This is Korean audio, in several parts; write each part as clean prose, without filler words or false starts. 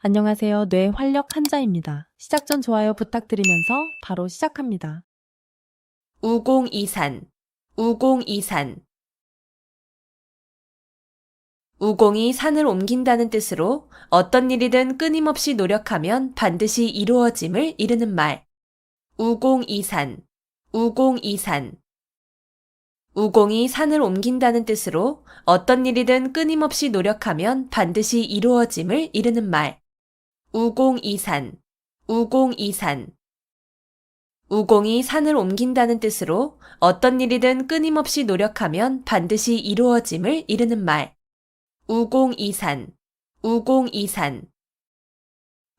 안녕하세요. 뇌 활력 한자입니다. 시작 전 좋아요 부탁드리면서 바로 시작합니다. 우공이산, 우공이산. 우공이 산을 옮긴다는 뜻으로 어떤 일이든 끊임없이 노력하면 반드시 이루어짐을 이르는 말. 우공이산, 우공이산. 우공이 산을 옮긴다는 뜻으로 어떤 일이든 끊임없이 노력하면 반드시 이루어짐을 이르는 말. 우공이산, 우공이산. 우공이 산을 옮긴다는 뜻으로 어떤 일이든 끊임없이 노력하면 반드시 이루어짐을 이르는 말. 우공이산, 우공이산.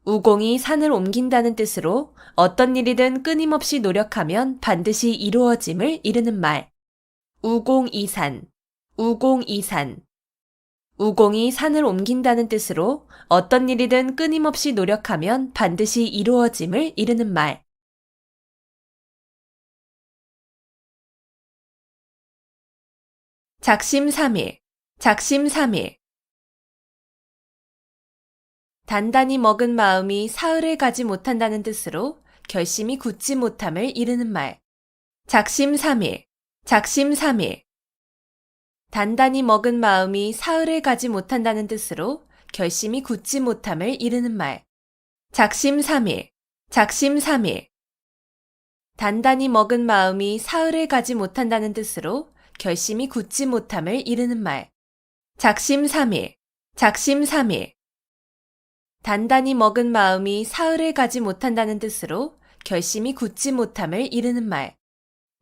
우공이 산을 옮긴다는 뜻으로 어떤 일이든 끊임없이 노력하면 반드시 이루어짐을 이르는 말. 우공이산, 우공이산. 우공이 산을 옮긴다는 뜻으로 어떤 일이든 끊임없이 노력하면 반드시 이루어짐을 이르는 말. 작심삼일, 작심삼일. 단단히 먹은 마음이 사흘을 가지 못한다는 뜻으로 결심이 굳지 못함을 이르는 말. 작심삼일, 작심삼일. 단단히 먹은 마음이 사흘을 가지 못한다는 뜻으로 결심이 굳지 못함을 이르는 말. 작심삼일, 작심삼일. 단단히 먹은 마음이 사흘을 가지 못한다는 뜻으로 결심이 굳지 못함을 이르는 말. 작심삼일, 작심삼일. 단단히 먹은 마음이 사흘을 가지 못한다는 뜻으로 결심이 굳지 못함을 이르는 말.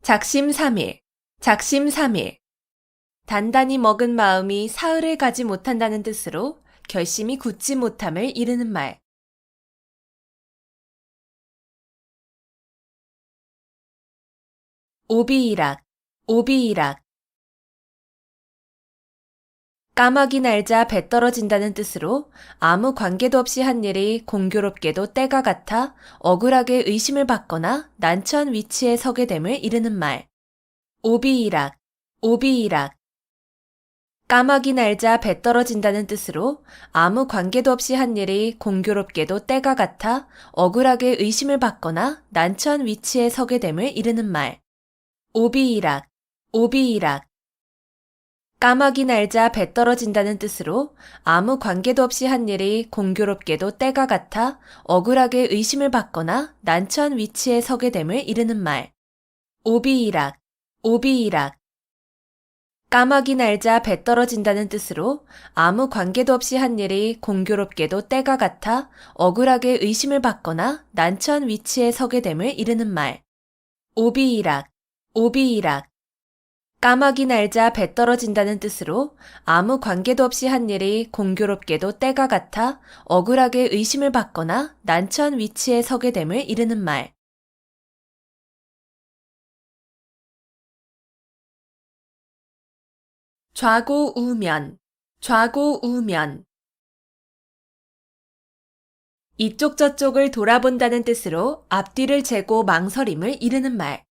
작심삼일, 작심삼일. 단단히 먹은 마음이 사흘을 가지 못한다는 뜻으로 결심이 굳지 못함을 이르는 말. 오비이락, 오비이락. 까마귀 날자 배 떨어진다는 뜻으로 아무 관계도 없이 한 일이 공교롭게도 때가 같아 억울하게 의심을 받거나 난처한 위치에 서게 됨을 이르는 말. 오비이락, 오비이락. 까마귀 날자 배 떨어진다는 뜻으로 아무 관계도 없이 한 일이 공교롭게도 때가 같아 억울하게 의심을 받거나 난처한 위치에 서게 됨을 이르는 말. 오비이락, 오비이락. 까마귀 날자 배 떨어진다는 뜻으로 아무 관계도 없이 한 일이 공교롭게도 때가 같아 억울하게 의심을 받거나 난처한 위치에 서게 됨을 이르는 말. 오비이락, 오비이락. 까마귀 날자 배 떨어진다는 뜻으로 아무 관계도 없이 한 일이 공교롭게도 때가 같아 억울하게 의심을 받거나 난처한 위치에 서게 됨을 이르는 말. 오비이락, 오비이락. 까마귀 날자 배 떨어진다는 뜻으로 아무 관계도 없이 한 일이 공교롭게도 때가 같아 억울하게 의심을 받거나 난처한 위치에 서게 됨을 이르는 말. 좌고우면, 좌고우면. 이쪽 저쪽을 돌아본다는 뜻으로 앞뒤를 재고 망설임을 이르는 말.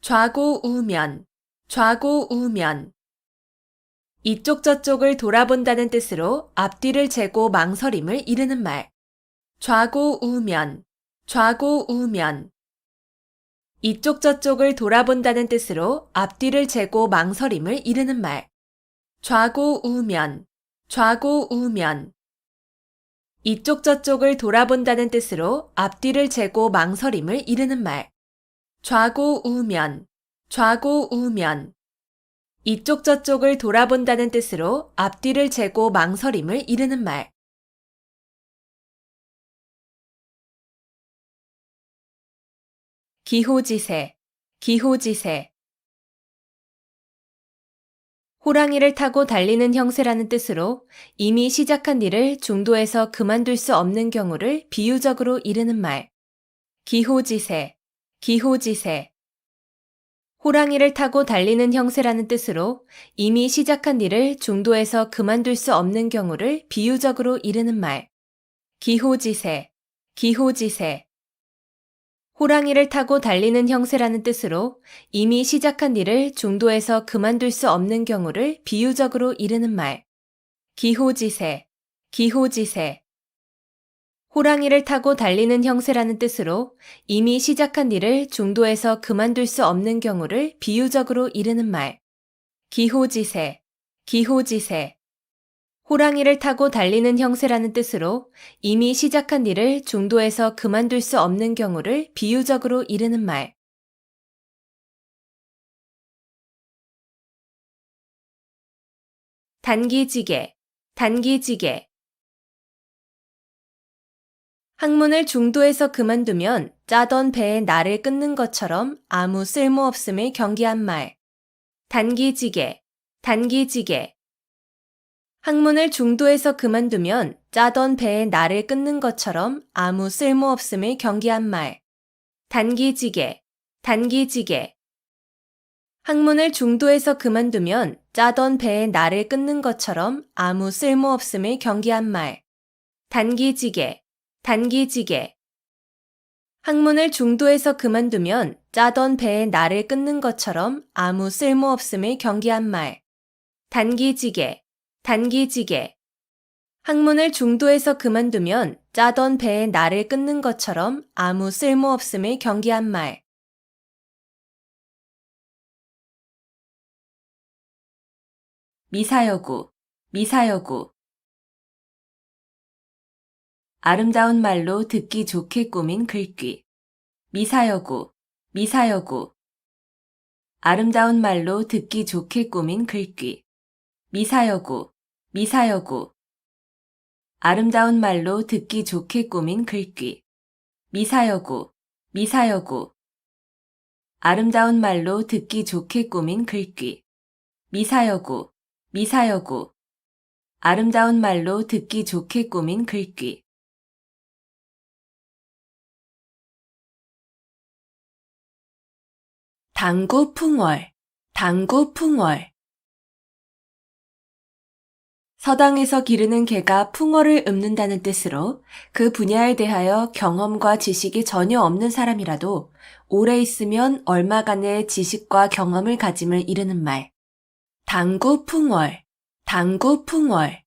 좌고우면, 좌고우면. 이쪽 저쪽을 돌아본다는 뜻으로 앞뒤를 재고 망설임을 이르는 말. 좌고우면, 좌고우면. 이쪽 저쪽을 돌아본다는 뜻으로 앞뒤를 재고 망설임을 이르는 말. 좌고우면, 좌고우면. 이쪽 저쪽을 돌아본다는 뜻으로 앞뒤를 재고 망설임을 이르는 말. 좌고우면, 좌고우면. 이쪽 저쪽을 돌아본다는 뜻으로 앞뒤를 재고 망설임을 이르는 말. 기호지세, 기호지세. 호랑이를 타고 달리는 형세라는 뜻으로 이미 시작한 일을 중도에서 그만둘 수 없는 경우를 비유적으로 이르는 말. 기호지세, 기호지세. 호랑이를 타고 달리는 형세라는 뜻으로 이미 시작한 일을 중도에서 그만둘 수 없는 경우를 비유적으로 이르는 말. 기호지세, 기호지세. 호랑이를 타고 달리는 형세라는 뜻으로 이미 시작한 일을 중도에서 그만둘 수 없는 경우를 비유적으로 이르는 말. 기호지세, 기호지세. 호랑이를 타고 달리는 형세라는 뜻으로 이미 시작한 일을 중도에서 그만둘 수 없는 경우를 비유적으로 이르는 말. 기호지세, 기호지세. 호랑이를 타고 달리는 형세라는 뜻으로 이미 시작한 일을 중도에서 그만둘 수 없는 경우를 비유적으로 이르는 말. 단기지개, 단기지개. 학문을 중도에서 그만두면 짜던 배의 날을 끊는 것처럼 아무 쓸모없음을 경계한 말. 단기지개, 단기지개. 학문을 중도에서 그만두면 짜던 배의 날을 끊는 것처럼 아무 쓸모없음을 경계한 말. 단기지개, 단기지개. 학문을 중도에서 그만두면 짜던 배의 날을 끊는 것처럼 아무 쓸모없음을 경계한 말. 단기지개, 단기지개. 학문을 중도에서 그만두면 짜던 배의 날을 끊는 것처럼 아무 쓸모없음을 경계한 말. 단기지개, 단기지개. 학문을 중도에서 그만두면 짜던 배의 날을 끊는 것처럼 아무 쓸모없음을 경계한 말. 미사여구, 미사여구. 아름다운 말로 듣기 좋게 꾸민 글귀. 미사여구, 미사여구. 아름다운 말로 듣기 좋게 꾸민 글귀. 미사여구, 미사여구. 아름다운 말로 듣기 좋게 꾸민 글귀. 미사여구, 미사여구. 아름다운 말로 듣기 좋게 꾸민 글귀. 미사여구, 미사여구. 아름다운 말로 듣기 좋게 꾸민 글귀. 당구풍월, 당구풍월. 서당에서 기르는 개가 풍어를 읊는다는 뜻으로 그 분야에 대하여 경험과 지식이 전혀 없는 사람이라도 오래 있으면 얼마간의 지식과 경험을 가짐을 이르는 말. 당구풍월, 당구풍월.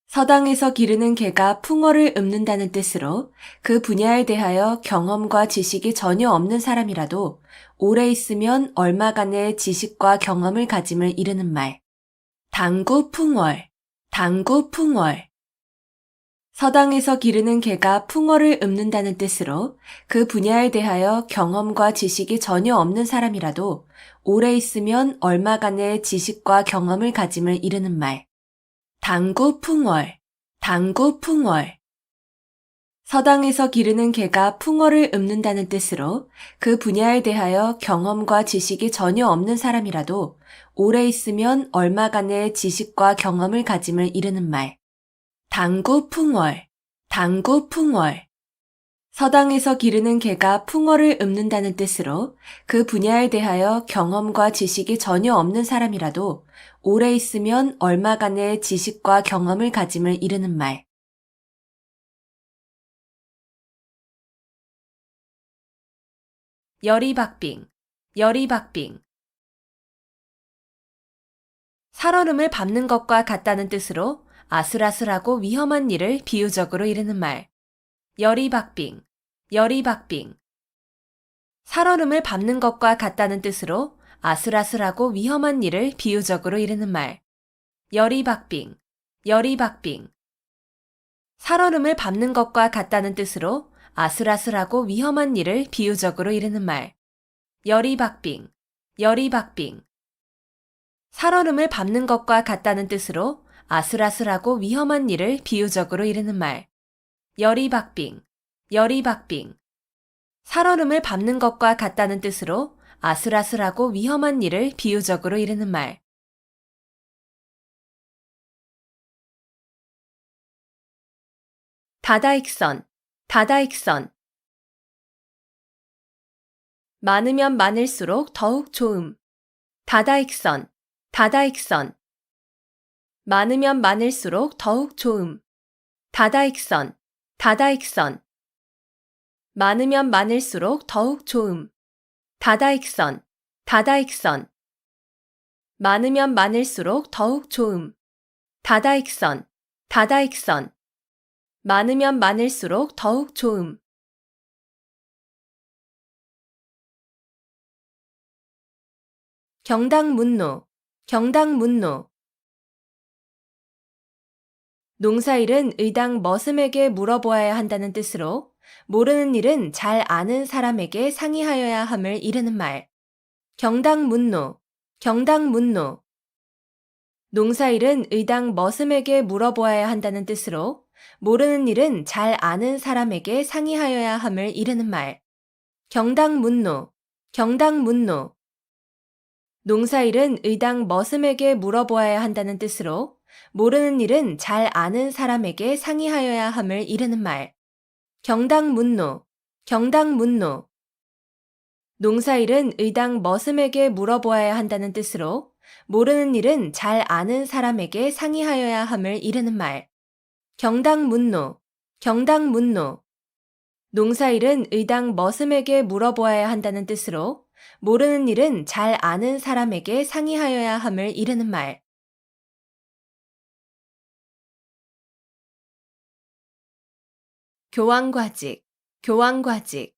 서당에서 기르는 개가 풍어를 읊는다는 뜻으로 그 분야에 대하여 경험과 지식이 전혀 없는 사람이라도 오래 있으면 얼마간의 지식과 경험을 가짐을 이르는 말. 당구풍월, 당구풍월. 서당에서 기르는 개가 풍어를 읊는다는 뜻으로 그 분야에 대하여 경험과 지식이 전혀 없는 사람이라도 오래 있으면 얼마간의 지식과 경험을 가짐을 이르는 말. 당구풍월, 당구풍월. 서당에서 기르는 개가 풍어를 읊는다는 뜻으로 그 분야에 대하여 경험과 지식이 전혀 없는 사람이라도 오래 있으면 얼마간의 지식과 경험을 가짐을 이르는 말. 당구풍월, 당구풍월. 서당에서 기르는 개가 풍어를 읊는다는 뜻으로 그 분야에 대하여 경험과 지식이 전혀 없는 사람이라도 오래 있으면 얼마간의 지식과 경험을 가짐을 이르는 말. 열이박빙, 열이박빙. 살얼음을 밟는 것과 같다는 뜻으로 아슬아슬하고 위험한 일을 비유적으로 이르는 말. 열이박빙, 열이박빙. 살얼음을 밟는 것과 같다는 뜻으로 아슬아슬하고 위험한 일을 비유적으로 이르는 말. 열이박빙, 열이박빙. 살얼음을 밟는 것과 같다는 뜻으로 아슬아슬하고 위험한 일을 비유적으로 이르는 말. 열이박빙, 열이박빙. 살얼음을 밟는 것과 같다는 뜻으로 아슬아슬하고 위험한 일을 비유적으로 이르는 말. 열이박빙, 열이박빙. 살얼음을 밟는 것과 같다는 뜻으로 아슬아슬하고 위험한 일을 비유적으로 이르는 말. 다다익선, 다다익선. 많으면 많을수록 더욱 좋음. 다다익선, 다다익선. 많으면 많을수록 더욱 좋음. 다다익선, 다다익선. 많으면 많을수록 더욱 좋음. 다다익선, 다다익선. 많으면 많을수록 더욱 좋음. 다다익선, 다다익선. 많으면 많을수록 더욱 좋음. 경당문노, 경당문노. 농사일은 의당 머슴에게 물어보아야 한다는 뜻으로 모르는 일은 잘 아는 사람에게 상의하여야 함을 이르는 말. 경당문노, 경당문노. 농사일은 의당 머슴에게 물어보아야 한다는 뜻으로 모르는 일은 잘 아는 사람에게 상의하여야 함을 이르는 말. 경당문노, 경당문노. 농사일은 의당 머슴에게 물어보아야 한다는 뜻으로 모르는 일은 잘 아는 사람에게 상의하여야 함을 이르는 말. 경당문노, 경당문노. 농사일은 의당 머슴에게 물어보아야 한다는 뜻으로 모르는 일은 잘 아는 사람에게 상의하여야 함을 이르는 말. 경당문노, 경당문노. 농사일은 의당 머슴에게 물어보아야 한다는 뜻으로 모르는 일은 잘 아는 사람에게 상의하여야 함을 이르는 말. 교황과직, 교황과직.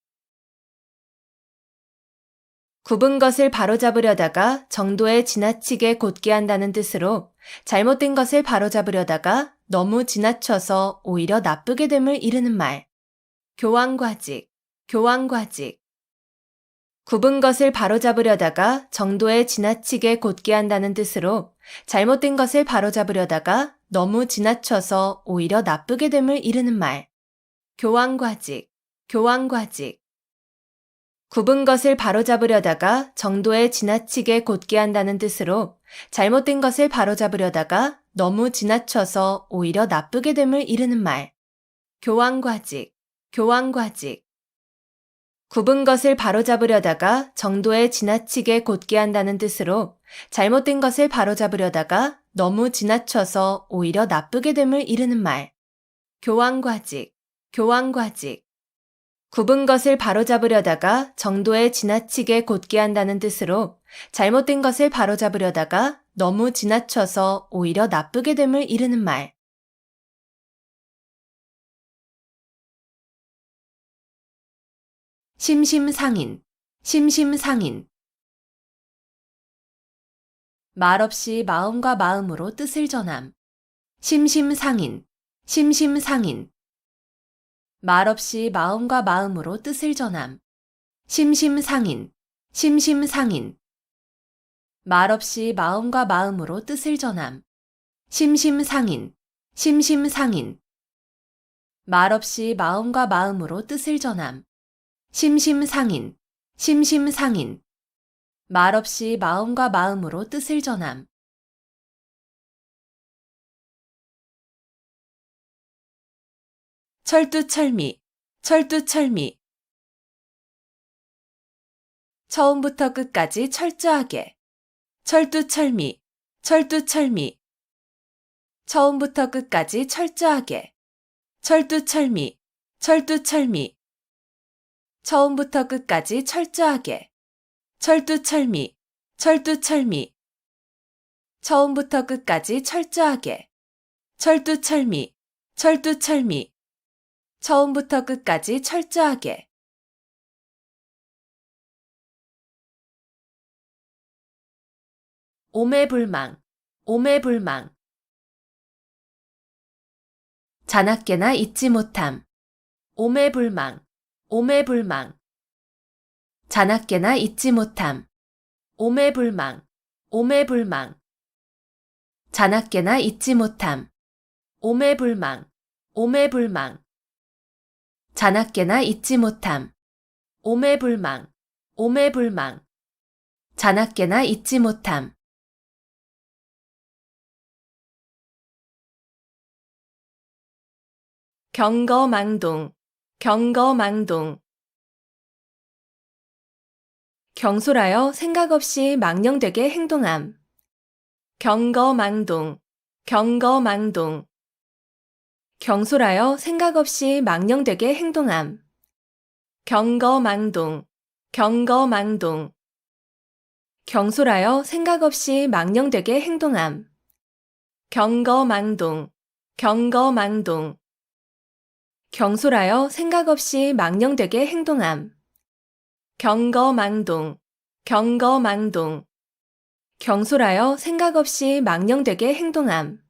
굽은 것을 바로잡으려다가 정도에 지나치게 곧게 한다는 뜻으로 잘못된 것을 바로잡으려다가 너무 지나쳐서 오히려 나쁘게 됨을 이르는 말. 교황과직, 교황과직. 굽은 것을 바로잡으려다가 정도에 지나치게 곧게 한다는 뜻으로 잘못된 것을 바로잡으려다가 너무 지나쳐서 오히려 나쁘게 됨을 이르는 말. 교황과직, 교황과직. 굽은 것을 바로잡으려다가 정도에 지나치게 곧게 한다는 뜻으로 잘못된 것을 바로잡으려다가 너무 지나쳐서 오히려 나쁘게 됨을 이르는 말. 교황과직, 교황과직. 굽은 것을 바로잡으려다가 정도에 지나치게 곧게 한다는 뜻으로 잘못된 것을 바로잡으려다가 너무 지나쳐서 오히려 나쁘게 됨을 이르는 말. 교황과직, 교황과직. 굽은 것을 바로잡으려다가 정도에 지나치게 곧게 한다는 뜻으로 잘못된 것을 바로잡으려다가 너무 지나쳐서 오히려 나쁘게 됨을 이르는 말. 심심상인, 심심상인. 말없이 마음과 마음으로 뜻을 전함. 심심상인, 심심상인. 말없이 마음과 마음으로 뜻을 전함. 심심상인, 심심상인. 말없이 마음과 마음으로 뜻을 전함. 심심상인, 심심상인. 말없이 마음과 마음으로 뜻을 전함. 심심상인, 심심상인. 말없이 마음과 마음으로 뜻을 전함. 철두철미, 철두철미. 처음부터 끝까지 철저하게. 철두철미, 철두철미. 처음부터 끝까지 철저하게. 철두철미, 철두철미. 처음부터 끝까지 철저하게. 철두철미, 철두철미. 처음부터 끝까지 철저하게. 철두철미, 철두철미. 처음부터 끝까지 철저하게. 오매불망, 오매불망. 자나깨나 잊지 못함. 오매불망, 오매불망. 자나깨나 잊지 못함. 오매불망, 오매불망. 자나깨나 잊지 못함. 오매불망, 오매불망. 자나깨나 잊지 못함. 오매불망, 오매불망. 자나깨나 잊지 못함. 경거망동, 경거망동. 경솔하여 생각 없이 망령되게 행동함. 경거망동, 경거망동. 경솔하여 생각 없이 망령되게 행동함. 경거망동, 경거망동. 경솔하여 생각 없이 망령되게 행동함. 경거망동, 경거망동. 경솔하여 생각 없이 망령되게 행동함. 경거망동, 경거망동. 경솔하여 생각 없이 망령되게 행동함.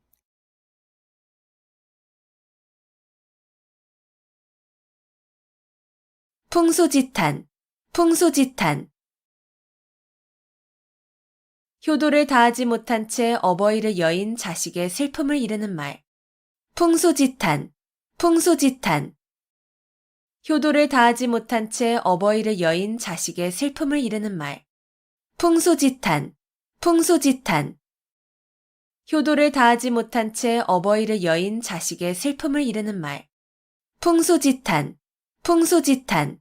풍수지탄, 풍수지탄. 효도를 다하지 못한 채 어버이를 여인 자식의 슬픔을 이르는 말. 풍수지탄, 풍수지탄. 효도를 다하지 못한 채 어버이를 여인 자식의 슬픔을 이르는 말. 풍수지탄, 풍수지탄. 효도를 다하지 못한 채 어버이를 여인 자식의 슬픔을 이르는 말. 풍수지탄, 풍수지탄.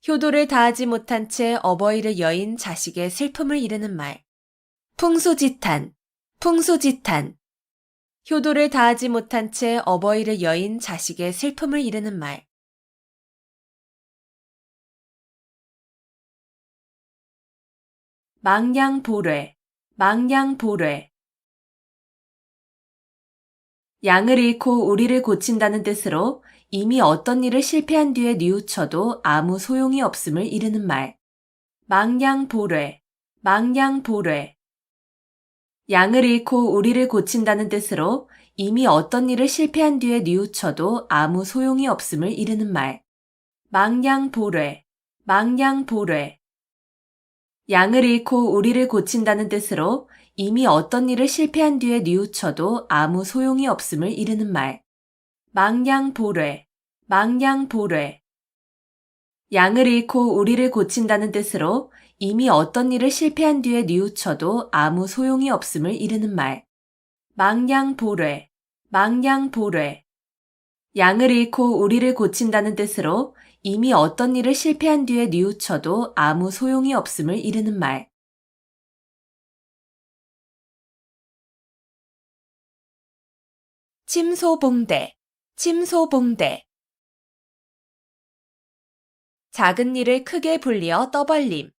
효도를 다하지 못한 채 어버이를 여인 자식의 슬픔을 이르는 말. 풍수지탄, 풍수지탄. 효도를 다하지 못한 채 어버이를 여인 자식의 슬픔을 이르는 말. 망량보뢰, 망량보뢰. 양을 잃고 우리를 고친다는 뜻으로 이미 어떤 일을 실패한 뒤에 뉘우쳐도 아무 소용이 없음을 이르는 말. 망량보뢰, 망량보뢰. 양을 잃고 우리를 고친다는 뜻으로 이미 어떤 일을 실패한 뒤에 뉘우쳐도 아무 소용이 없음을 이르는 말. 망량보뢰, 망량보뢰. 양을 잃고 우리를 고친다는 뜻으로 이미 어떤 일을 실패한 뒤에 뉘우쳐도 아무 소용이 없음을 이르는 말. 망량보뢰, 망량보뢰. 양을 잃고 우리를 고친다는 뜻으로 이미 어떤 일을 실패한 뒤에 뉘우쳐도 아무 소용이 없음을 이르는 말. 망량보뢰, 망량보뢰. 양을 잃고 우리를 고친다는 뜻으로 이미 어떤 일을 실패한 뒤에 뉘우쳐도 아무 소용이 없음을 이르는 말. 침소봉대, 침소봉대. 작은 일을 크게 불리어 떠벌림.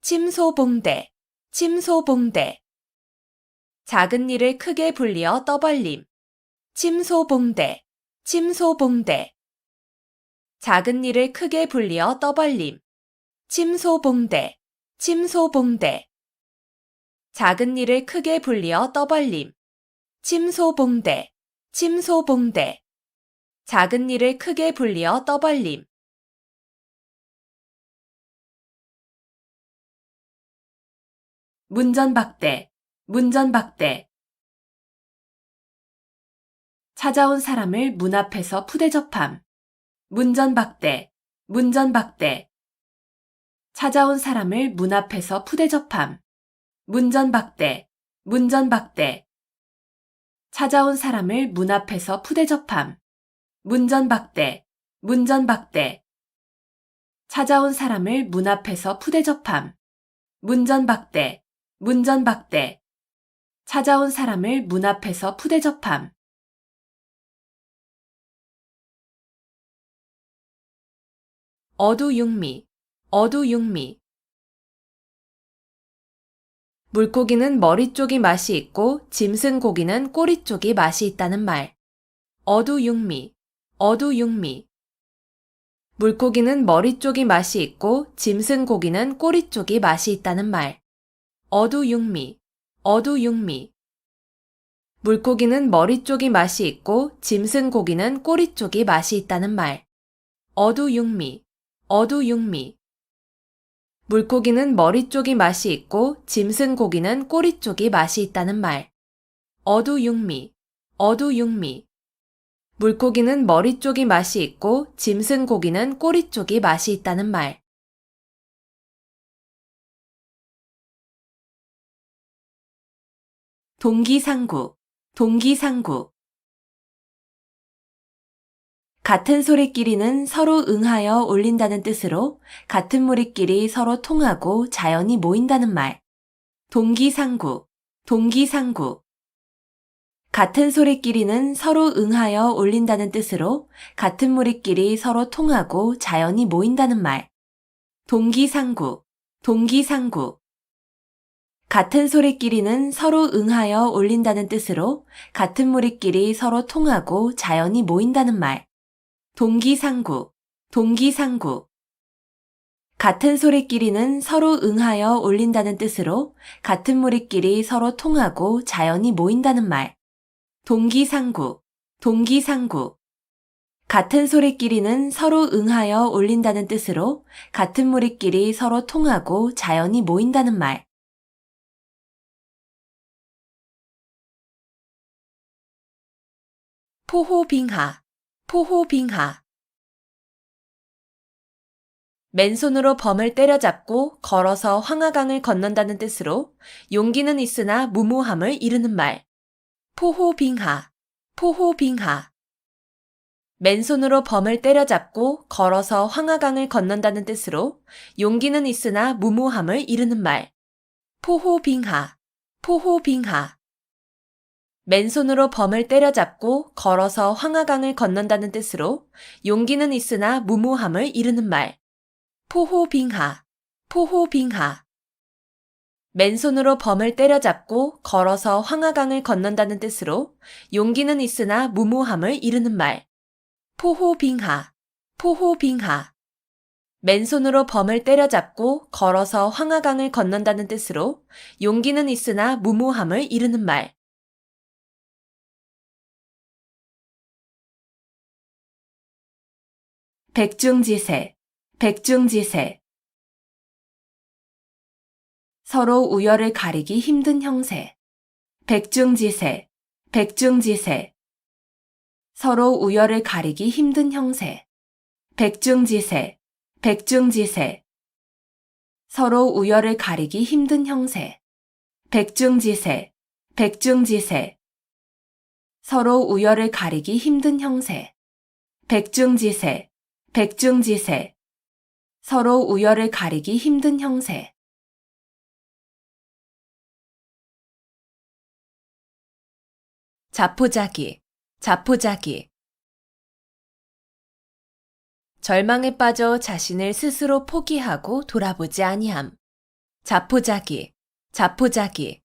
침소봉대, 침소봉대. 작은 일을 크게 불리어 떠벌림. 침소봉대, 침소봉대. 작은 일을 크게 불리어 떠벌림. 침소봉대, 침소봉대. 작은 일을 크게 불리어 떠벌림. 침소봉대, 침소봉대. 작은 일을 크게 불리어 떠벌림. 문전박대, 문전박대. 찾아온 사람을 문 앞에서 푸대접함. 문전박대, 문전박대. 찾아온 사람을 문 앞에서 푸대접함. 문전박대, 문전박대. 찾아온 사람을 문 앞에서 푸대접함. 문전박대, 문전박대. 찾아온 사람을 문 앞에서 푸대접함. 문전박대, 문전박대. 찾아온 사람을 문 앞에서 푸대접함. 어두육미, 어두육미. 물고기는 머리 쪽이 맛이 있고 짐승 고기는 꼬리 쪽이 맛이 있다는 말. 어두육미, 어두육미. 물고기는 머리 쪽이 맛이 있고 짐승 고기는 꼬리 쪽이 맛이 있다는 말. 어두육미, 어두육미. 물고기는 머리 쪽이 맛이 있고 짐승 고기는 꼬리 쪽이 맛이 있다는 말. 어두육미, 어두육미. 물고기는 머리 쪽이 맛이 있고 짐승 고기는 꼬리 쪽이 맛이 있다는 말. 어두육미, 어두육미. 물고기는 머리 쪽이 맛이 있고 짐승 고기는 꼬리 쪽이 맛이 있다는 말. 동기상구, 동기상구. 같은 소리끼리는 서로 응하여 울린다는 뜻으로 같은 무리끼리 서로 통하고 자연히 모인다는 말. 동기상구, 동기상구. 같은 소리끼리는 서로 응하여 울린다는 뜻으로 같은 무리끼리 서로 통하고 자연히 모인다는 말. 동기상구, 동기상구. 같은 소리끼리는 서로 응하여 울린다는 뜻으로 같은 무리끼리 서로 통하고 자연히 모인다는 말. 동기상구, 동기상구. 같은 소리끼리는 서로 응하여 올린다는 뜻으로 같은 무리끼리 서로 통하고 자연히 모인다는 말. 동기상구, 동기상구. 같은 소리끼리는 서로 응하여 올린다는 뜻으로 같은 무리끼리 서로 통하고 자연히 모인다는 말. 포호빙하, 포호빙하. 맨손으로 범을 때려잡고 걸어서 황하강을 건넌다는 뜻으로 용기는 있으나 무모함을 이르는 말. 포호빙하, 포호빙하. 맨손으로 범을 때려잡고 걸어서 황하강을 건넌다는 뜻으로 용기는 있으나 무모함을 이르는 말. 포호빙하, 포호빙하. 맨손으로 범을 때려잡고 걸어서 황하강을 건넌다는 뜻으로 용기는 있으나 무모함을 이르는 말. 포호빙하, 포호빙하. 맨손으로 범을 때려잡고 걸어서 황하강을 건넌다는 뜻으로 용기는 있으나 무모함을 이르는 말. 포호빙하, 포호빙하. 맨손으로 범을 때려잡고 걸어서 황하강을 건넌다는 뜻으로 용기는 있으나 무모함을 이르는 말. 백중지세, 백중지세. 서로 우열을 가리기 힘든 형세. 백중지세, 백중지세. 서로 우열을 가리기 힘든 형세. 백중지세, 백중지세. 서로 우열을 가리기 힘든 형세. 백중지세, 백중지세. 서로 우열을 가리기 힘든 형세. 백중지세, 백중지세. 서로 우열을 가리기 힘든 형세. 자포자기, 자포자기. 절망에 빠져 자신을 스스로 포기하고 돌아보지 아니함. 자포자기, 자포자기.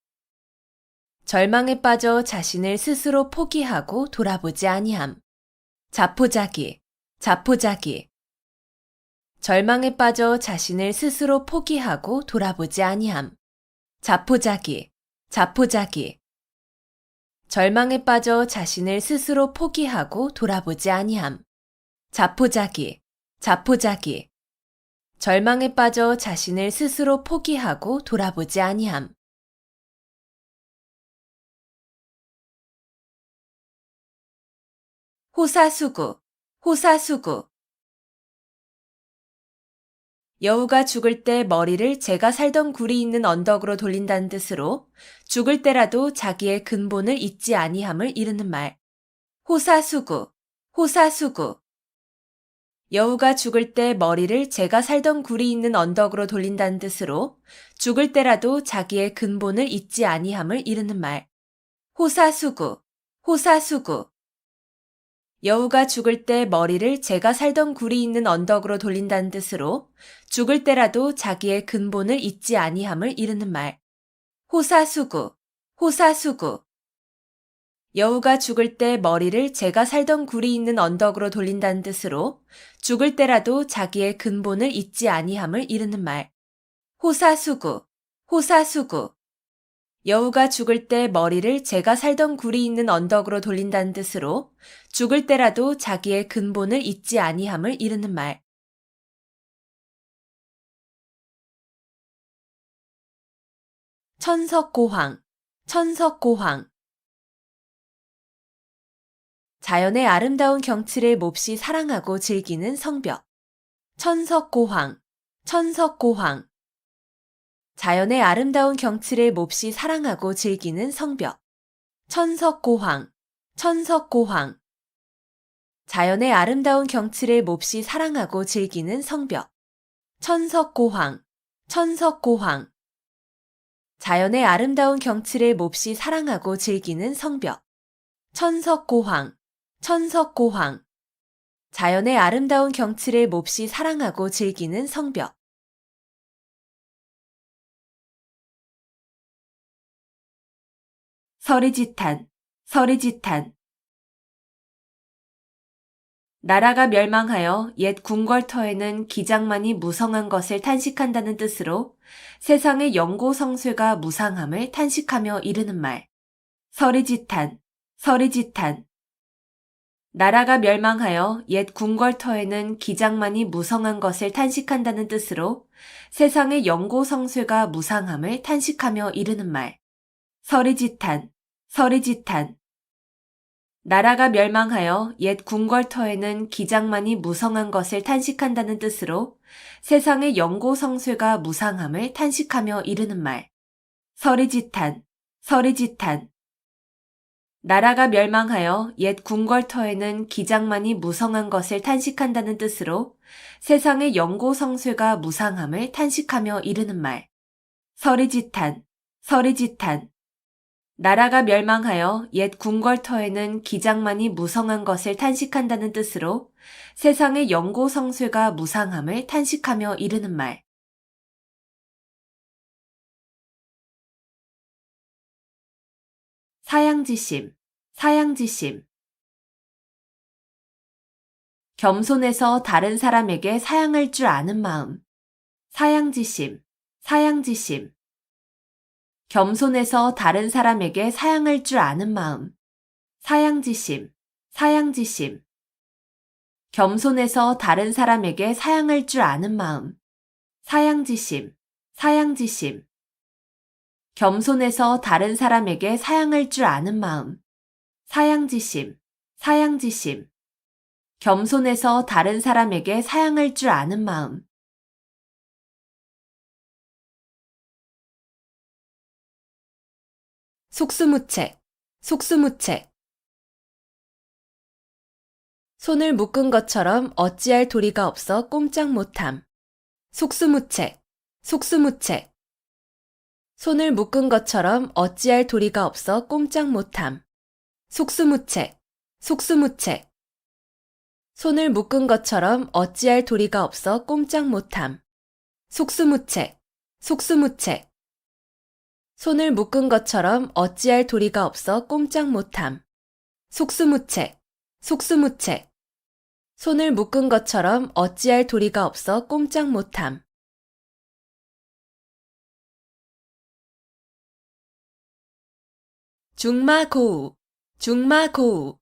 절망에 빠져 자신을 스스로 포기하고 돌아보지 아니함. 자포자기, 자포자기. 절망에 빠져 자신을 스스로 포기하고 돌아보지 아니함. 자포자기, 자포자기. 절망에 빠져 자신을 스스로 포기하고 돌아보지 아니함. 자포자기, 자포자기. 절망에 빠져 자신을 스스로 포기하고 돌아보지 아니함. 호사수구, 호사수구. 여우가 죽을 때 머리를 제가 살던 굴이 있는 언덕으로 돌린다는 뜻으로 죽을 때라도 자기의 근본을 잊지 아니함을 이르는 말. 호사수구, 호사수구. 여우가 죽을 때 머리를 제가 살던 굴이 있는 언덕으로 돌린다는 뜻으로 죽을 때라도 자기의 근본을 잊지 아니함을 이르는 말. 호사수구, 호사수구. 여우가 죽을 때 머리를 제가 살던 굴이 있는 언덕으로 돌린다는 뜻으로 죽을 때라도 자기의 근본을 잊지 아니함을 이르는 말. 호사수구, 호사수구. 여우가 죽을 때 머리를 제가 살던 굴이 있는 언덕으로 돌린다는 뜻으로 죽을 때라도 자기의 근본을 잊지 아니함을 이르는 말. 호사수구, 호사수구. 여우가 죽을 때 머리를 제가 살던 굴이 있는 언덕으로 돌린다는 뜻으로 죽을 때라도 자기의 근본을 잊지 아니함을 이르는 말. 천석고황, 천석고황. 자연의 아름다운 경치를 몹시 사랑하고 즐기는 성벽. 천석고황, 천석고황. 자연의 아름다운 경치를 몹시 사랑하고 즐기는 성벽. 천석고황, 천석고황. 자연의 아름다운 경치를 몹시 사랑하고 즐기는 성벽. 천석고황, 천석고황. 자연의 아름다운 경치를 몹시 사랑하고 즐기는 성벽. 천석고황, 천석고황. 자연의 아름다운 경치를 몹시 사랑하고 즐기는 성벽. 서리지탄, 서리지탄. 나라가 멸망하여 옛 궁궐터에는 기장만이 무성한 것을 탄식한다는 뜻으로 세상의 영고성쇠가 무상함을 탄식하며 이르는 말. 서리지탄, 서리지탄. 나라가 멸망하여 옛 궁궐터에는 기장만이 무성한 것을 탄식한다는 뜻으로 세상의 영고성쇠가 무상함을 탄식하며 이르는 말. 서리지탄, 서리지탄. 나라가 멸망하여 옛 궁궐터에는 기장만이 무성한 것을 탄식한다는 뜻으로 세상의 영고성쇠가 무상함을 탄식하며 이르는 말. 서리지탄, 서리지탄. 나라가 멸망하여 옛 궁궐터에는 기장만이 무성한 것을 탄식한다는 뜻으로 세상의 영고성쇠가 무상함을 탄식하며 이르는 말. 서리지탄, 서리지탄. 나라가 멸망하여 옛 궁궐터에는 기장만이 무성한 것을 탄식한다는 뜻으로 세상의 영고성쇠가 무상함을 탄식하며 이르는 말. 사양지심, 사양지심. 겸손해서 다른 사람에게 사양할 줄 아는 마음. 사양지심, 사양지심. 겸손해서 다른 사람에게 사양할 줄 아는 마음. 사양지심, 사양지심. 겸손해서 다른 사람에게 사양할 줄 아는 마음. 사양지심, 사양지심. 겸손해서 다른 사람에게 사양할 줄 아는 마음. 사양지심, 사양지심. 겸손해서 다른 사람에게 사양할 줄 아는 마음. 속수무책, 속수무책. 손을 묶은 것처럼 어찌할 도리가 없어 꼼짝 못함. 속수무책, 속수무책. 손을 묶은 것처럼 어찌할 도리가 없어 꼼짝 못함. 속수무책, 속수무책. 손을 묶은 것처럼 어찌할 도리가 없어 꼼짝 못함. 속수무책, 속수무책. 손을 묶은 것처럼 어찌할 도리가 없어 꼼짝 못함. 속수무책, 속수무책. 손을 묶은 것처럼 어찌할 도리가 없어 꼼짝 못함. 중마고우, 중마고우.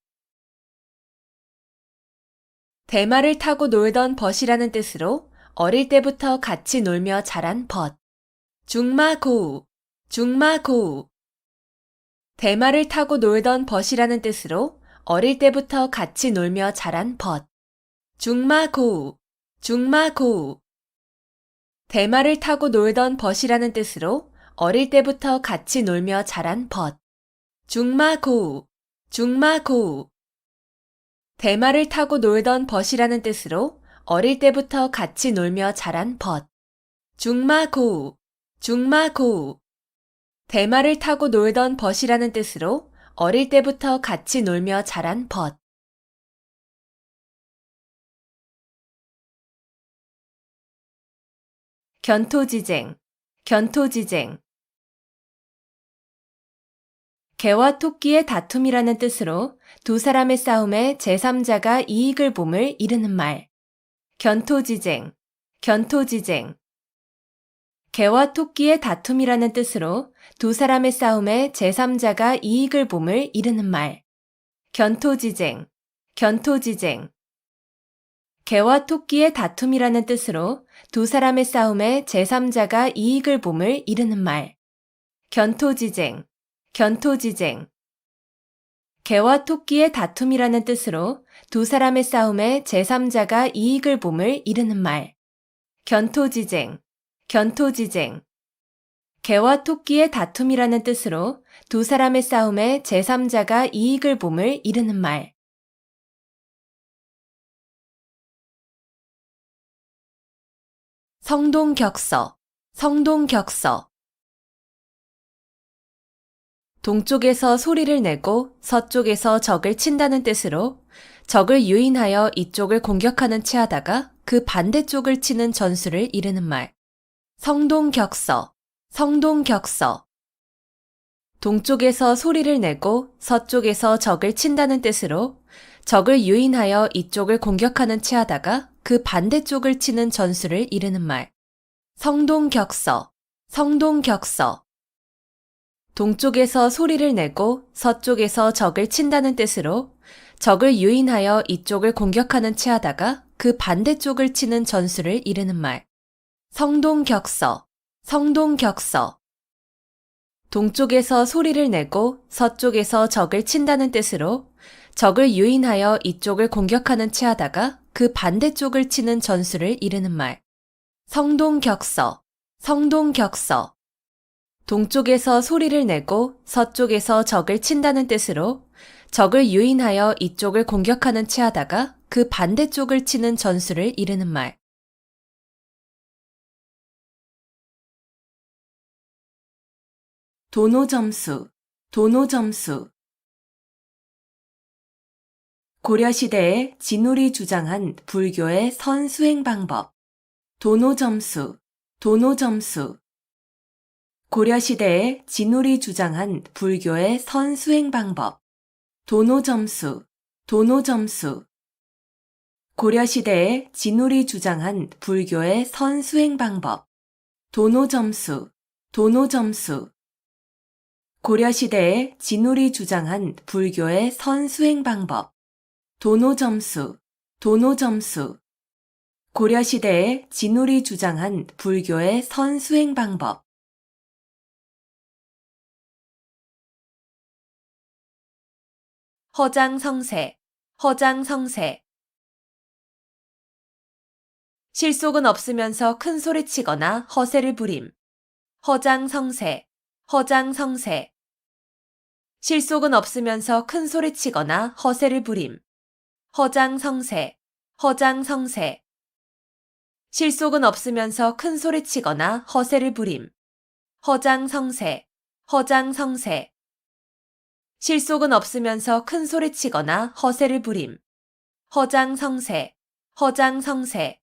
대마를 타고 놀던 벗이라는 뜻으로 어릴 때부터 같이 놀며 자란 벗. 중마고우, 중마고우. 대마를 타고 놀던 벗이라는 뜻으로 어릴 때부터 같이 놀며 자란 벗. 중마고우, 중마고우. 대마를 타고 놀던 벗이라는 뜻으로 어릴 때부터 같이 놀며 자란 벗. 중마고우, 중마고우. 대마를 타고 놀던 벗이라는 뜻으로 어릴 때부터 같이 놀며 자란 벗. 중마고우, 중마고우. 대마를 타고 놀던 벗이라는 뜻으로 어릴 때부터 같이 놀며 자란 벗. 견토지쟁, 견토지쟁. 개와 토끼의 다툼이라는 뜻으로 두 사람의 싸움에 제3자가 이익을 봄을 이르는 말. 견토지쟁, 견토지쟁. 개와 토끼의 다툼이라는 뜻으로 두 사람의 싸움에 제3자가 이익을 봄을 이르는 말. 견토지쟁, 견토지쟁. 개와 토끼의 다툼이라는 뜻으로 두 사람의 싸움에 제3자가 이익을 봄을 이르는 말. 견토지쟁, 견토지쟁. 개와 토끼의 다툼이라는 뜻으로 두 사람의 싸움에 제3자가 이익을 봄을 이르는 말. 견토지쟁, 견토지쟁. 개와 토끼의 다툼이라는 뜻으로 두 사람의 싸움에 제3자가 이익을 봄을 이르는 말. 성동격서, 성동격서. 동쪽에서 소리를 내고 서쪽에서 적을 친다는 뜻으로 적을 유인하여 이쪽을 공격하는 체하다가 그 반대쪽을 치는 전술을 이르는 말. 성동격서, 성동격서. 동쪽에서 소리를 내고 서쪽에서 적을 친다는 뜻으로 적을 유인하여 이쪽을 공격하는 체하다가 그 반대쪽을 치는 전술을 이르는 말. 성동격서, 성동격서. 동쪽에서 소리를 내고 서쪽에서 적을 친다는 뜻으로 적을 유인하여 이쪽을 공격하는 체하다가 그 반대쪽을 치는 전술을 이르는 말. 성동격서, 성동격서. 동쪽에서 소리를 내고 서쪽에서 적을 친다는 뜻으로 적을 유인하여 이쪽을 공격하는 체하다가 그 반대쪽을 치는 전술을 이르는 말. 성동격서, 성동격서. 동쪽에서 소리를 내고 서쪽에서 적을 친다는 뜻으로 적을 유인하여 이쪽을 공격하는 체하다가 그 반대쪽을 치는 전술을 이르는 말. 도노점수, 도노점수. 고려시대에 진울이 주장한 불교의 선수행 방법. 도노점수, 도노점수. 고려시대에 진울이 주장한 불교의 선수행 방법. 도노점수, 도노점수. 고려시대에 진울이 주장한 불교의 선수행 방법. 도노점수, 도노점수. 고려시대에 진울이 주장한 불교의 선수행 방법. 도노점수, 도노점수. 고려시대에 진울이 주장한 불교의 선수행 방법. 허장성세, 허장성세. 실속은 없으면서 큰 소리치거나 허세를 부림. 허장성세, 허장성세. 실속은 없으면서 큰 소리치거나 허세를 부림. 허장성세, 허장성세. 실속은 없으면서 큰 소리치거나 허세를 부림. 허장성세, 허장성세. 실속은 없으면서 큰 소리치거나 허세를 부림. 허장성세, 허장성세.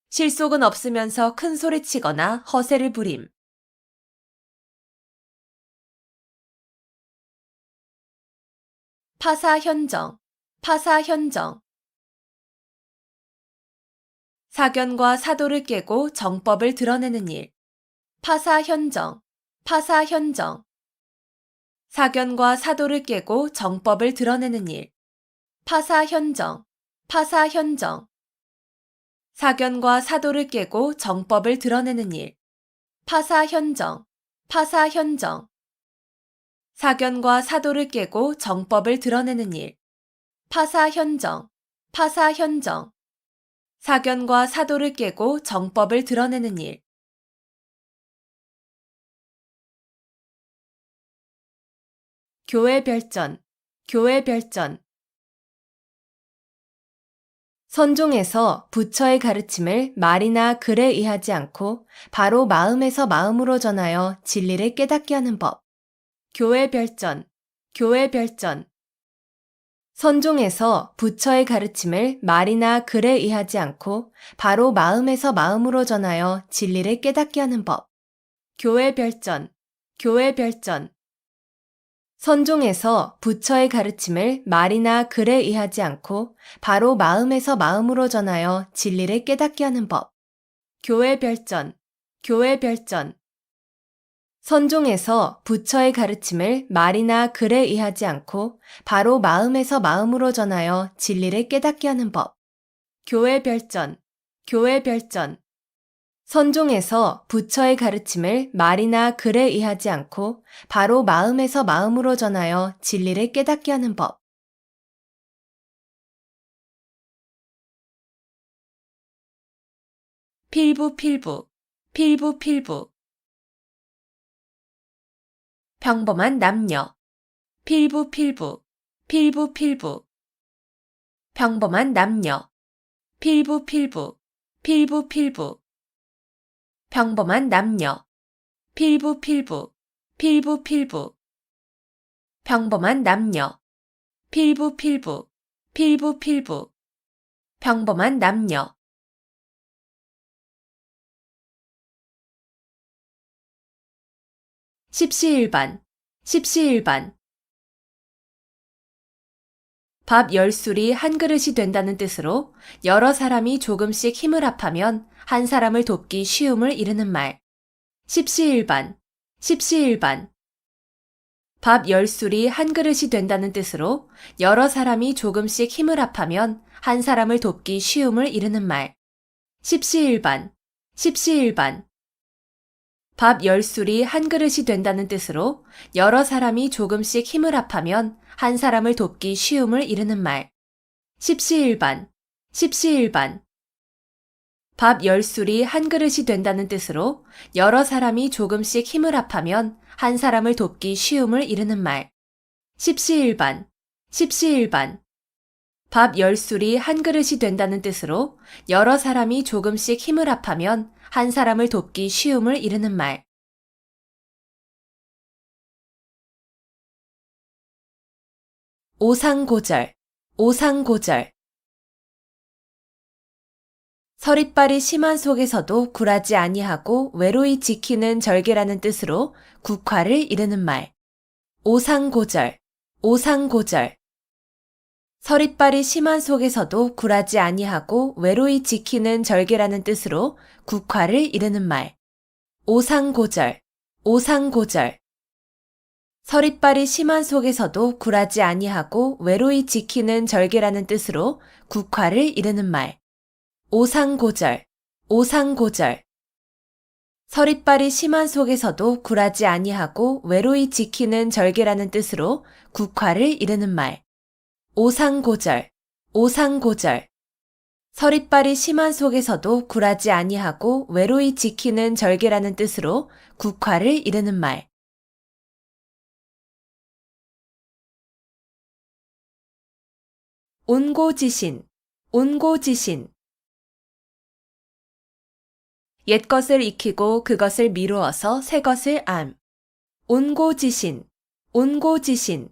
실속은 없으면서 큰 소리치거나 허세를 부림. 파사현정, 파사현정. 사견과 사도를 깨고 정법을 드러내는 일. 파사현정, 파사현정. 사견과 사도를 깨고 정법을 드러내는 일. 파사현정, 파사현정. 사견과 사도를 깨고 정법을 드러내는 일. 파사현정, 파사현정. 사견과 사도를 깨고 정법을 드러내는 일. 파사현정, 파사현정. 사견과 사도를 깨고 정법을 드러내는 일. 교회별전, 교회별전. 선종에서 부처의 가르침을 말이나 글에 의하지 않고 바로 마음에서 마음으로 전하여 진리를 깨닫게 하는 법. 교회별전, 교회별전. 선종에서 부처의 가르침을 말이나 글에 의하지 않고 바로 마음에서 마음으로 전하여 진리를 깨닫게 하는 법. 교회별전, 교회별전. 선종에서 부처의 가르침을 말이나 글에 의하지 않고 바로 마음에서 마음으로 전하여 진리를 깨닫게 하는 법. 교회별전, 교회별전. 선종에서 부처의 가르침을 말이나 글에 의하지 않고 바로 마음에서 마음으로 전하여 진리를 깨닫게 하는 법. 교회별전, 교회별전. 선종에서 부처의 가르침을 말이나 글에 의하지 않고 바로 마음에서 마음으로 전하여 진리를 깨닫게 하는 법. 필부. 평범한 남녀. 필부. 평범한 남녀. 필부. 평범한 남녀. 필부. 평범한 남녀. 필부. 평범한 남녀. 십시일반. 밥 10술이 한 그릇이 된다는 뜻으로 여러 사람이 조금씩 힘을 합하면 한 사람을 돕기 쉬움을 이르는 말. 십시일반, 십시일반. 밥 10술이 한 그릇이 된다는 뜻으로 여러 사람이 조금씩 힘을 합하면 한 사람을 돕기 쉬움을 이르는 말. 십시일반, 십시일반. 밥 10술이 한 그릇이 된다는 뜻으로 여러 사람이 조금씩 힘을 합하면 한 사람을 돕기 쉬움을 이르는 말. 십시일반, 십시일반. 밥 10술이 한 그릇이 된다는 뜻으로 여러 사람이 조금씩 힘을 합하면 한 사람을 돕기 쉬움을 이르는 말. 십시일반, 십시일반. 밥 10술이 한 그릇이 된다는 뜻으로 여러 사람이 조금씩 힘을 합하면 한 사람을 돕기 쉬움을 이르는 말. 오상고절, 오상고절. 서릿발이 심한 속에서도 굴하지 아니하고 외로이 지키는 절개라는 뜻으로 국화를 이르는 말. 오상고절, 오상고절. 서릿발이 심한 속에서도 굴하지 아니하고 외로이 지키는 절개라는 뜻으로 국화를 이르는 말. 오상고절, 오상고절. 서릿발이 심한 속에서도 굴하지 아니하고 외로이 지키는 절개라는 뜻으로 국화를 이르는 말. 오상고절, 오상고절. 서릿발이 심한 속에서도 굴하지 아니하고 외로이 지키는 절개라는 뜻으로 국화를 이르는 말. 오상고절, 오상고절. 서릿발이 심한 속에서도 굴하지 아니하고 외로이 지키는 절개라는 뜻으로 국화를 이르는 말. 온고지신, 온고지신. 옛것을 익히고 그것을 미루어서 새 것을 암. 온고지신, 온고지신.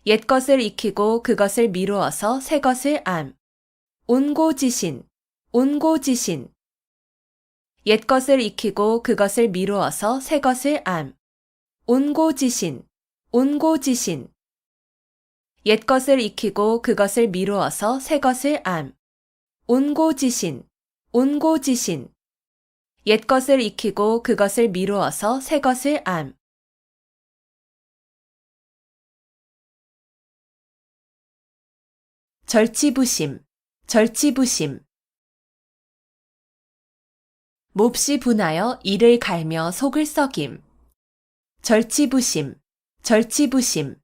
옛것을 익히고 그것을 미루어서 새 것을 암. 온고지신, 온고지신. 옛것을 익히고 그것을 미루어서 새 것을 암. 온고지신, 온고지신. 옛것을 익히고 그것을 미루어서 새 것을 암. 온고지신, 온고지신. 옛것을 익히고 그것을 미루어서 새 것을 암. 절치부심, 절치부심. 몹시 분하여 이를 갈며 속을 썩임. 절치부심, 절치부심.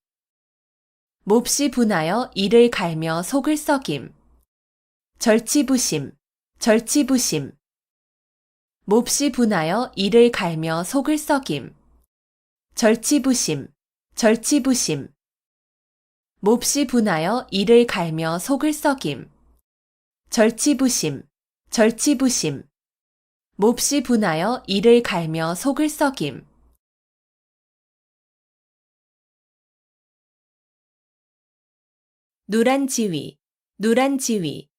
몹시 분하여 이를 갈며 속을 썩임. 절치부심, 절치부심. 몹시 분하여 이를 갈며 속을 썩임. 절치부심, 절치부심. 몹시 분하여 이를 갈며 속을 썩임. 절치부심, 절치부심. 몹시 분하여 이를 갈며 속을 썩임. 누란지위, 누란지위.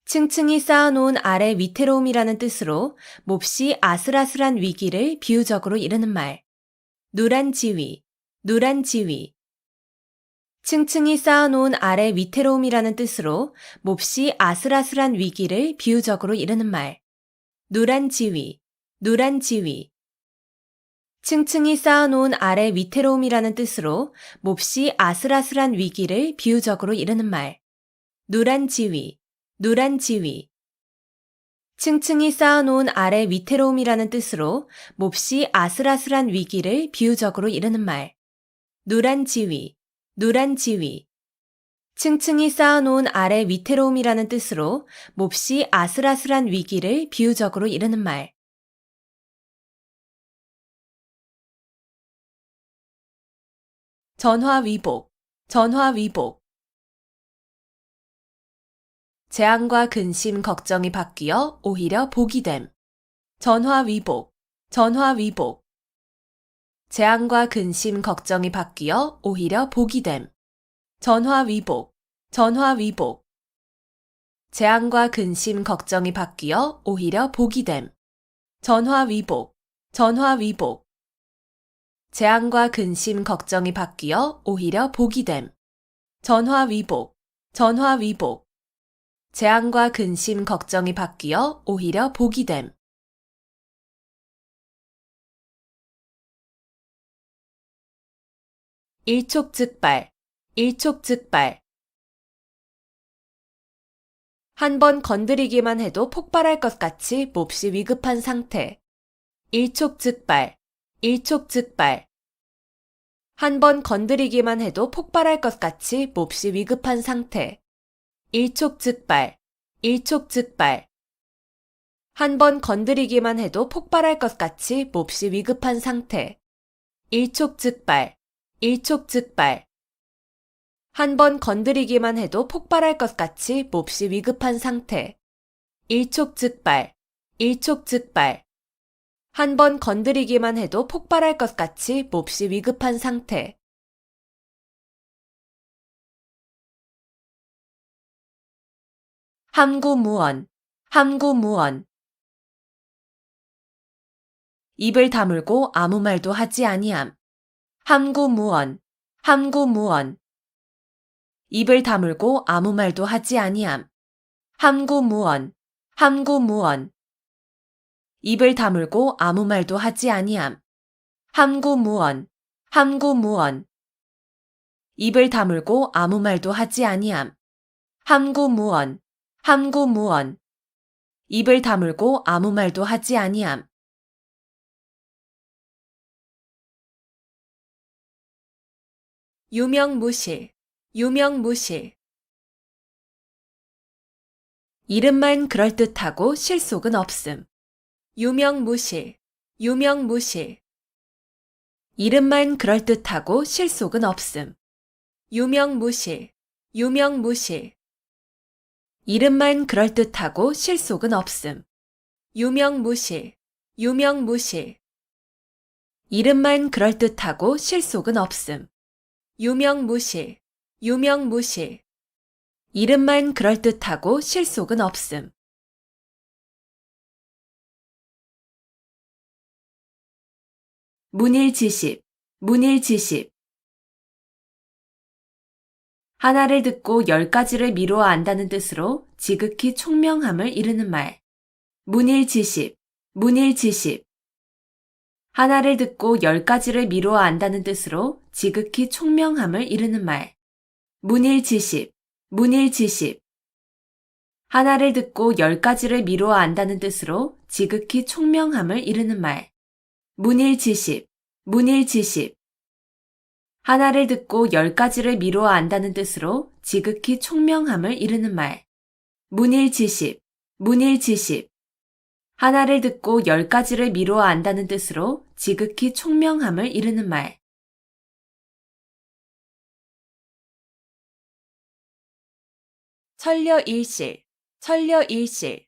층층이 쌓아놓은 아래 위태로움이라는 뜻으로 몹시 아슬아슬한 위기를 비유적으로 이르는 말. 누란지위, 누란지위. 층층이 쌓아놓은 아래 위태로움이라는 뜻으로 몹시 아슬아슬한 위기를 비유적으로 이르는 말. 누란지위, 누란지위. 층층이 쌓아놓은 아래 위태로움이라는 뜻으로 몹시 아슬아슬한 위기를 비유적으로 이르는 말. 누란지위, 누란지위. 층층이 쌓아놓은 아래 위태로움이라는 뜻으로 몹시 아슬아슬한 위기를 비유적으로 이르는 말. 누란지위, 누란지위. 층층이 쌓아놓은 아래 위태로움이라는 뜻으로 몹시 아슬아슬한 위기를 비유적으로 이르는 말. 전화위복, 전화위복. 재앙과 근심, 걱정이 바뀌어 오히려 복이 됨. 전화위복, 전화위복. 재앙과 근심, 걱정이 바뀌어 오히려 복이 됨. 전화위복, 전화위복. 재앙과 근심, 걱정이 바뀌어 오히려 복이 됨. 전화위복, 전화위복. 재앙과 근심, 걱정이 바뀌어 오히려 복이 됨. 전화위복, 전화위복. 재앙과 근심, 걱정이 바뀌어 오히려 복이 됨. 일촉즉발, 일촉즉발. 한 번 건드리기만 해도 폭발할 것 같이 몹시 위급한 상태. 일촉즉발, 일촉즉발. 한 번 건드리기만 해도 폭발할 것 같이 몹시 위급한 상태. 일촉즉발, 일촉즉발. 한 번 건드리기만 해도 폭발할 것 같이 몹시 위급한 상태. 일촉즉발, 일촉즉발. 한 번 건드리기만 해도 폭발할 것 같이 몹시 위급한 상태. 일촉즉발, 일촉즉발. 한 번 건드리기만 해도 폭발할 것 같이 몹시 위급한 상태. 함구무언, 함구무언. 입을 다물고 아무 말도 하지 아니함. 함구무언, 함구무언. 입을 다물고 아무 말도 하지 아니함. 함구무언, 함구무언. 입을 다물고 아무 말도 하지 아니함. 함구무언, 함구무언. 입을 다물고 아무 말도 하지 아니함. 함구무언, 함구무언. 입을 다물고 아무 말도 하지 아니함. 유명무실, 유명무실. 이름만 그럴듯하고 실속은 없음. 유명무실, 유명무실. 이름만 그럴듯하고 실속은 없음. 유명무실, 유명무실. 이름만 그럴듯하고 실속은 없음. 유명무실, 유명무실. 이름만 그럴듯하고 실속은 없음. 유명무실, 유명무실. 이름만 그럴듯하고 실속은 없음. 문일지십, 문일지십. 하나를 듣고 10가지를 미루어 안다는 뜻으로 지극히 총명함을 이르는 말. 문일지십, 문일지십. 하나를 듣고 10가지를 미루어 안다는 뜻으로 지극히 총명함을 이르는 말. 문일지십, 문일지십. 하나를 듣고 10가지를 미루어 안다는 뜻으로 지극히 총명함을 이르는 말. 문일지십, 문일지십. 하나를 듣고 10가지를 미루어 안다는 뜻으로 지극히 총명함을 이르는 말. 문일지십, 문일지십. 하나를 듣고 10가지를 미루어 안다는 뜻으로 지극히 총명함을 이르는 말. 천려일실, 천려일실.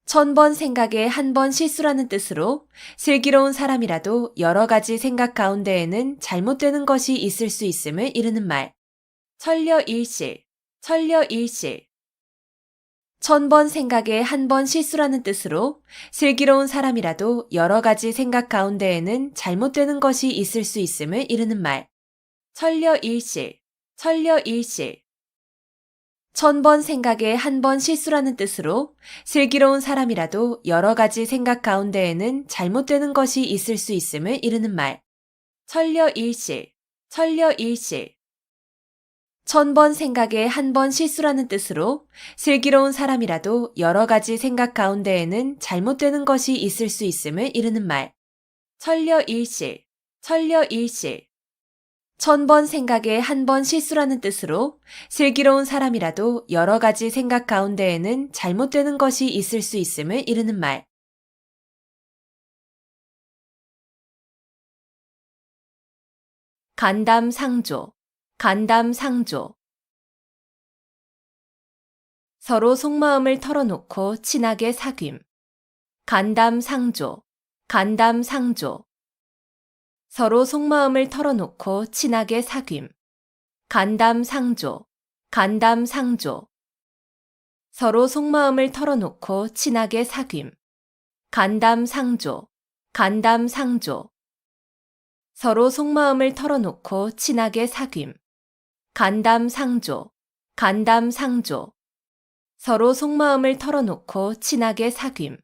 1000번 생각에 한 번 실수라는 뜻으로 슬기로운 사람이라도 여러 가지 생각 가운데에는 잘못되는 것이 있을 수 있음을 이르는 말. 천려일실, 천려일실. 1000번 생각에 한 번 실수라는 뜻으로 슬기로운 사람이라도 여러 가지 생각 가운데에는 잘못되는 것이 있을 수 있음을 이르는 말. 천려일실, 천려일실. 1000번 생각에 한 번 실수라는 뜻으로 슬기로운 사람이라도 여러 가지 생각 가운데에는 잘못되는 것이 있을 수 있음을 이르는 말. 천려일실, 천려일실. 1000번 생각에 한 번 실수라는 뜻으로 슬기로운 사람이라도 여러 가지 생각 가운데에는 잘못되는 것이 있을 수 있음을 이르는 말. 천려일실, 천려일실. 1000번 생각에 한 번 실수라는 뜻으로 슬기로운 사람이라도 여러 가지 생각 가운데에는 잘못되는 것이 있을 수 있음을 이르는 말. 간담상조, 간담상조. 서로 속마음을 털어놓고 친하게 사귐. 간담상조, 간담상조. 서로 속마음을 털어놓고 친하게 사귐. 간담상조, 간담상조. 서로 속마음을 털어놓고 친하게 사귐. 간담상조, 간담 상조. 서로 속마음을 털어놓고 친하게 사귐. 간담 상조. 간담 상조. 서로 속마음을 털어놓고 친하게 사귐.